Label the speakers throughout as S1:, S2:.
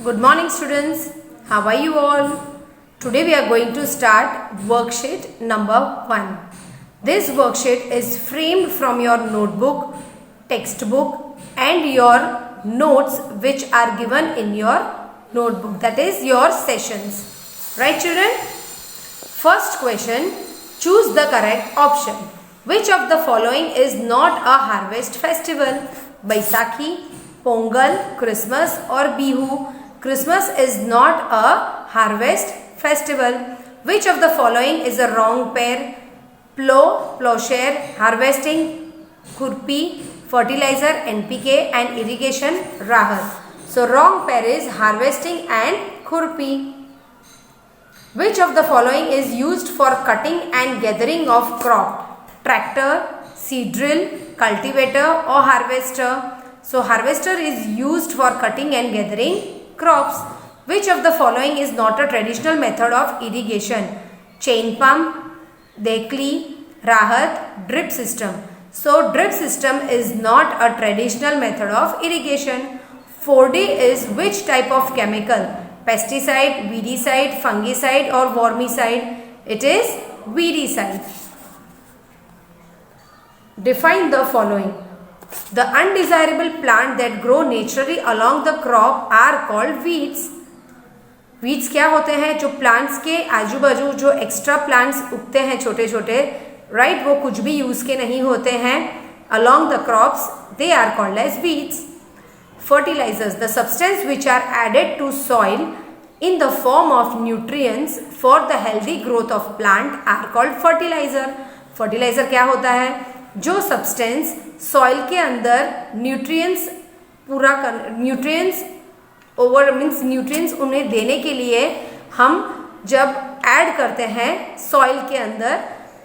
S1: Good morning students, how are you all? Today we are going to start worksheet number 1. This worksheet is framed from your notebook, textbook and your notes which are given in your notebook, that is your sessions. Right children? First question, choose the correct option. Which of the following is not a harvest festival? Baisakhi, Pongal, Christmas or Bihu? Christmas is not a harvest festival. Which of the following is a wrong pair? Plow, plowshare, harvesting, khurpi, fertilizer, NPK and irrigation, rahat. So wrong pair is harvesting and khurpi. Which of the following is used for cutting and gathering of crop? Tractor, seed drill, cultivator or harvester? So harvester is used for cutting and gathering crops. Which of the following is not a traditional method of irrigation? Chain pump, dekli, rahat, drip system. So drip system is not a traditional method of irrigation. 4D is which type of chemical? Pesticide, weedicide, fungicide or wormicide? It is weedicide. Define the following. The undesirable plant that grow naturally along the crop are called weeds. Weeds क्या होते हैं? जो plants के आजू बाजू जो extra plants उगते हैं छोटे छोटे, राइट, वो कुछ भी यूज के नहीं होते हैं along the crops, they are called as weeds. Fertilizers, the substance which are added to soil in the form of nutrients for the healthy growth of plant are called fertilizer. Fertilizer क्या होता है? जो substance soil के अंदर nutrients पूरा कर nutrients उन्हें देने के लिए हम जब ऐड करते हैं सॉइल के अंदर,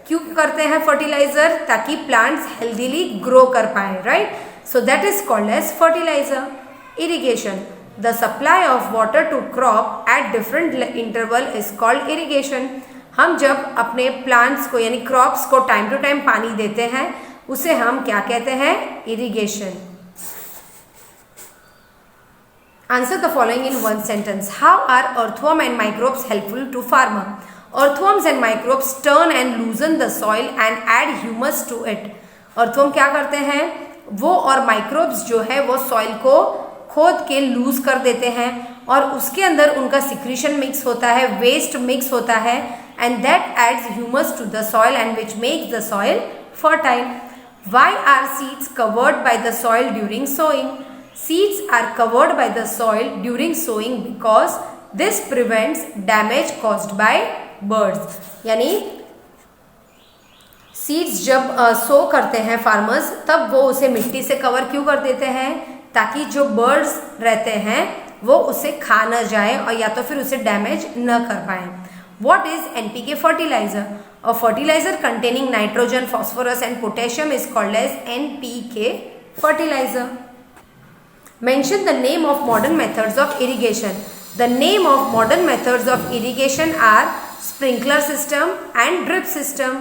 S1: क्यों करते हैं फर्टिलाइजर? ताकि प्लांट्स हेल्दीली ग्रो कर पाए, right? So that is called as fertiliser. Irrigation, the supply of water to crop at different interval is called irrigation. हम जब अपने प्लांट्स को यानी क्रॉप्स को टाइम टू टाइम पानी देते हैं, उसे हम क्या कहते हैं? Irrigation. Answer the following in one sentence. How are earthworm and microbes helpful to farmer? Earthworms and microbes turn and loosen the soil and add humus to it. Earthworm क्या करते हैं? वो और माइक्रोब्स जो है वो सॉइल को खोद के लूज कर देते हैं और उसके अंदर उनका सिक्रीशन मिक्स होता है, वेस्ट मिक्स होता है, and that adds humus to the soil and which makes the soil fertile. Why are seeds covered by the soil during sowing? Seeds are covered by the soil during sowing because this prevents damage caused by birds. यानी seeds जब सो करते हैं farmers, तब वो उसे मिट्टी से cover क्यों कर देते हैं? ताकि जो बर्ड्स रहते हैं वो उसे खा न जाए और या तो फिर उसे डैमेज न कर पाए. What is NPK fertilizer? A fertilizer containing nitrogen, phosphorus and potassium is called as NPK fertilizer. Mention the name of modern methods of irrigation. The name of modern methods of irrigation are sprinkler system and drip system.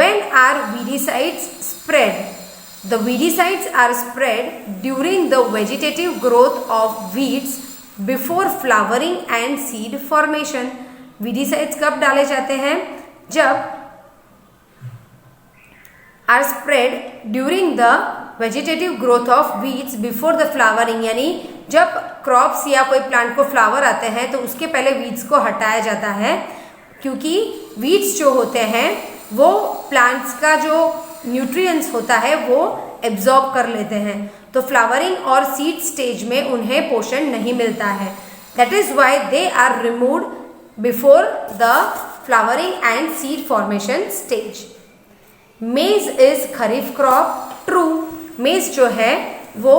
S1: When are weedicides spread? The weedicides are spread during the vegetative growth of weeds before flowering and seed formation. Weedicides कब डाले जाते हैं? जब are spread during the vegetative growth of weeds before the flowering, यानी जब crops या कोई plant को फ्लावर आते हैं तो उसके पहले वीड्स को हटाया जाता है, क्योंकि वीड्स जो होते हैं वो प्लांट्स का जो न्यूट्रिएंट्स होता है वो एब्जॉर्ब कर लेते हैं, तो फ्लावरिंग और सीड स्टेज में उन्हें पोषण नहीं मिलता है. That is why they are removed before the flowering and seed formation stage. Maize is kharif crop. True. Maize जो है वो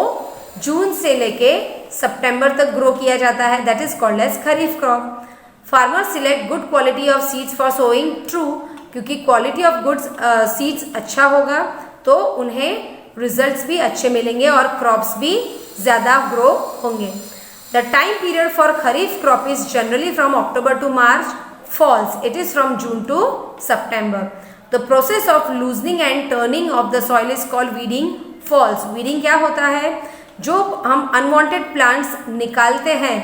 S1: जून से लेके सितंबर तक ग्रो किया जाता है, that is called as kharif crop. Farmer select good quality of seeds for sowing. True, क्योंकि क्वालिटी ऑफ गुड सीड्स अच्छा होगा तो उन्हें रिजल्ट्स भी अच्छे मिलेंगे और क्रॉप्स भी ज़्यादा ग्रो होंगे. The time period for kharif crop is generally from October to March. False, it is from June to September. The process of loosening and turning of the soil is called weeding. False. Weeding क्या होता है? जो हम unwanted plants निकालते हैं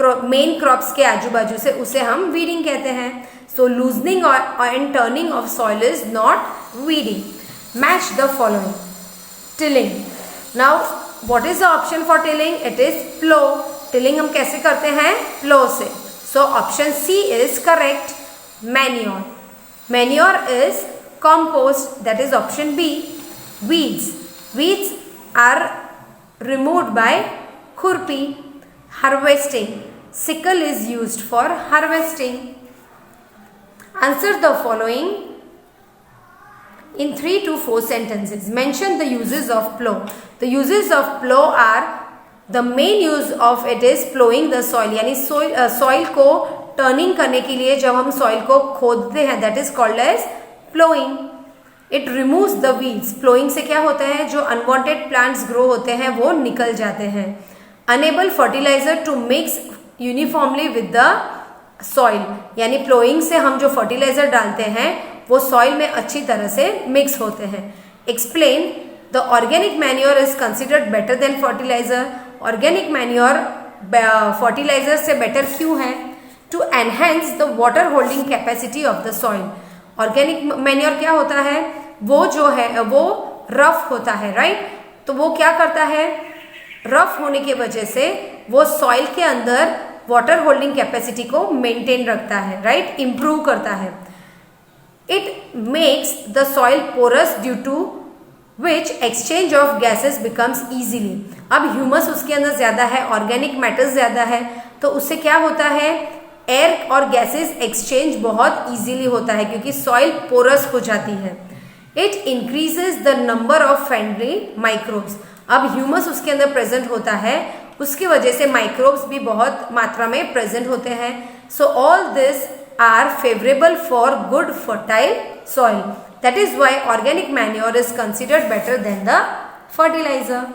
S1: main crops के आजू बाजू से, उसे हम वीडिंग कहते हैं. So loosening and turning of soil is not weeding. Match the following. Tilling. Now what is the option for tilling? It is plough. Tilling हम कैसे करते हैं? प्लो से. So option C is correct. Manure. Manure is compost, that is option B. Weeds. Weeds are removed by khurpi. Harvesting. Sickle is used for harvesting. Answer the following in 3 to 4 sentences. Mention the uses of plow. The uses of plow are, the main use of it is plowing the soil, यानी soil को turning करने के लिए जब हम soil को खोदते हैं, that is called as plowing. It removes the weeds. Plowing से क्या होता है? जो unwanted plants grow होते हैं वो निकल जाते हैं. Enable fertilizer to mix uniformly with the soil. यानी plowing से हम जो fertilizer डालते हैं वो soil में अच्छी तरह से mix होते हैं. Explain. The organic manure is considered better than fertilizer. Organic manure fertilizer से better क्यों है? To enhance the water holding capacity of the soil. Organic manure क्या होता है? वो जो है वो रफ होता है, राइट? तो वो क्या करता है? रफ होने की वजह से वो सॉइल के अंदर वाटर होल्डिंग कैपेसिटी को मेंटेन रखता है, राइट? इंप्रूव करता है. It makes the soil porous due to which exchange of gases becomes easily. अब ह्यूमस उसके अंदर ज्यादा है, ऑर्गेनिक मैटर ज्यादा है, तो उससे क्या होता है? एयर और गैसेस एक्सचेंज बहुत इजीली होता है क्योंकि सॉइल पोरस हो जाती है. It increases the number of friendly microbes. अब ह्यूमस उसके अंदर प्रेजेंट होता है, उसकी वजह से माइक्रोब्स भी बहुत मात्रा में प्रेजेंट होते हैं. So all this are favourable for good fertile soil. That is why organic manure is considered better than the fertilizer.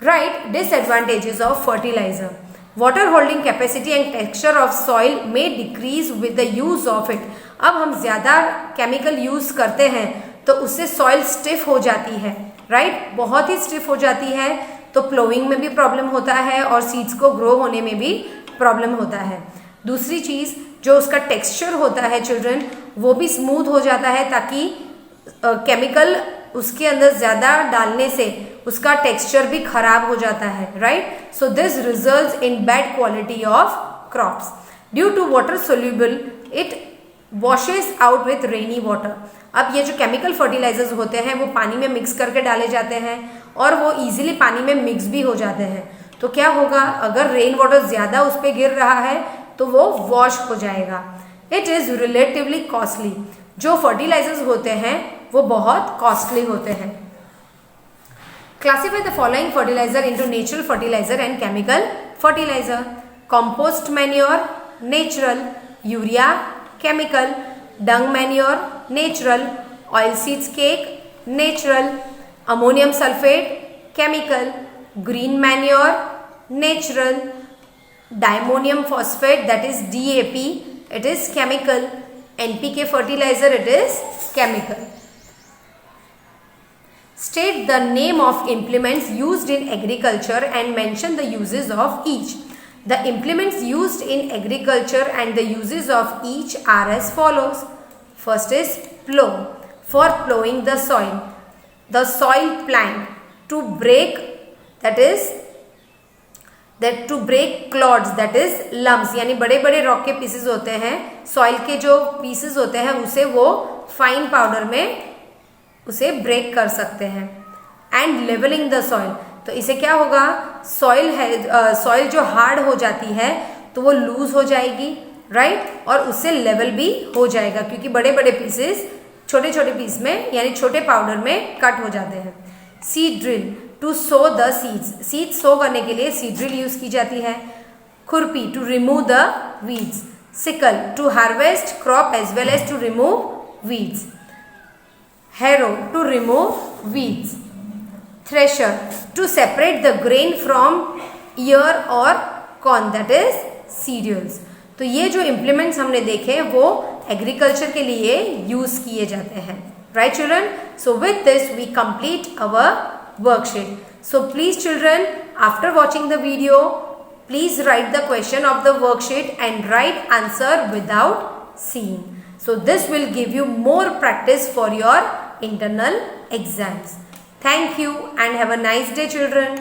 S1: Right disadvantages of fertilizer. Water holding capacity and texture of soil में decrease with the use of it. अब हम ज्यादा chemical use करते हैं तो उससे soil stiff हो जाती है, राइट? बहुत ही स्टिफ हो जाती है, तो प्लोइंग में भी प्रॉब्लम होता है और सीड्स को ग्रो होने में भी प्रॉब्लम होता है. दूसरी चीज, जो उसका टेक्सचर होता है चिल्ड्रन, वो भी स्मूथ हो जाता है ताकि केमिकल उसके अंदर ज्यादा डालने से उसका टेक्सचर भी खराब हो जाता है, right? So this results in bad quality of crops. Due to water soluble it washes out with rainy water. अब ये जो केमिकल फर्टिलाइजर्स होते हैं वो पानी में मिक्स करके डाले जाते हैं और वो इजीली पानी में मिक्स भी हो जाते हैं. तो क्या होगा? अगर रेन वाटर ज्यादा उस पर गिर रहा है तो वो वॉश हो जाएगा. It is relatively costly. जो फर्टिलाइजर्स होते हैं वो बहुत कॉस्टली होते हैं. Classify the following fertiliser into natural fertiliser and chemical fertiliser. Compost manure natural, urea chemical, dung manure natural, oil seeds cake natural, ammonium sulfate chemical, green manure natural, diammonium phosphate that is DAP it is chemical, NPK fertilizer it is chemical. State the name of implements used in agriculture and mention the uses of each. The implements used in agriculture and the uses of each are as follows. First is plow, for plowing the soil. The soil plant to break, that is to break clods, that is lumps, यानी बड़े बड़े rock के pieces होते हैं, soil के जो pieces होते हैं उसे वो फाइन पाउडर में उसे ब्रेक कर सकते हैं. एंड लेवलिंग द सॉइल, तो इसे क्या होगा? सॉइल है, सॉइल जो हार्ड हो जाती है तो वो लूज हो जाएगी, राइट? और उससे लेवल भी हो जाएगा क्योंकि बड़े बड़े पीसेस छोटे छोटे पीस में यानी छोटे पाउडर में कट हो जाते हैं. Seed drill to sow the seeds. Seed sow करने के लिए सीड ड्रिल यूज की जाती है. Khurpi to remove the weeds. Sickle to harvest crop as well as to remove weeds. Harrow to remove weeds. Thresher to separate the grain from ear or corn, that is cereals. तो ये जो implements हमने देखे वो agriculture के लिए use किए जाते हैं, right children? So with this we complete our worksheet. So please children, after watching the video, Please write the question of the worksheet and write answer without seeing. So this will give you more practice for your internal exams. Thank you and have a nice day, children.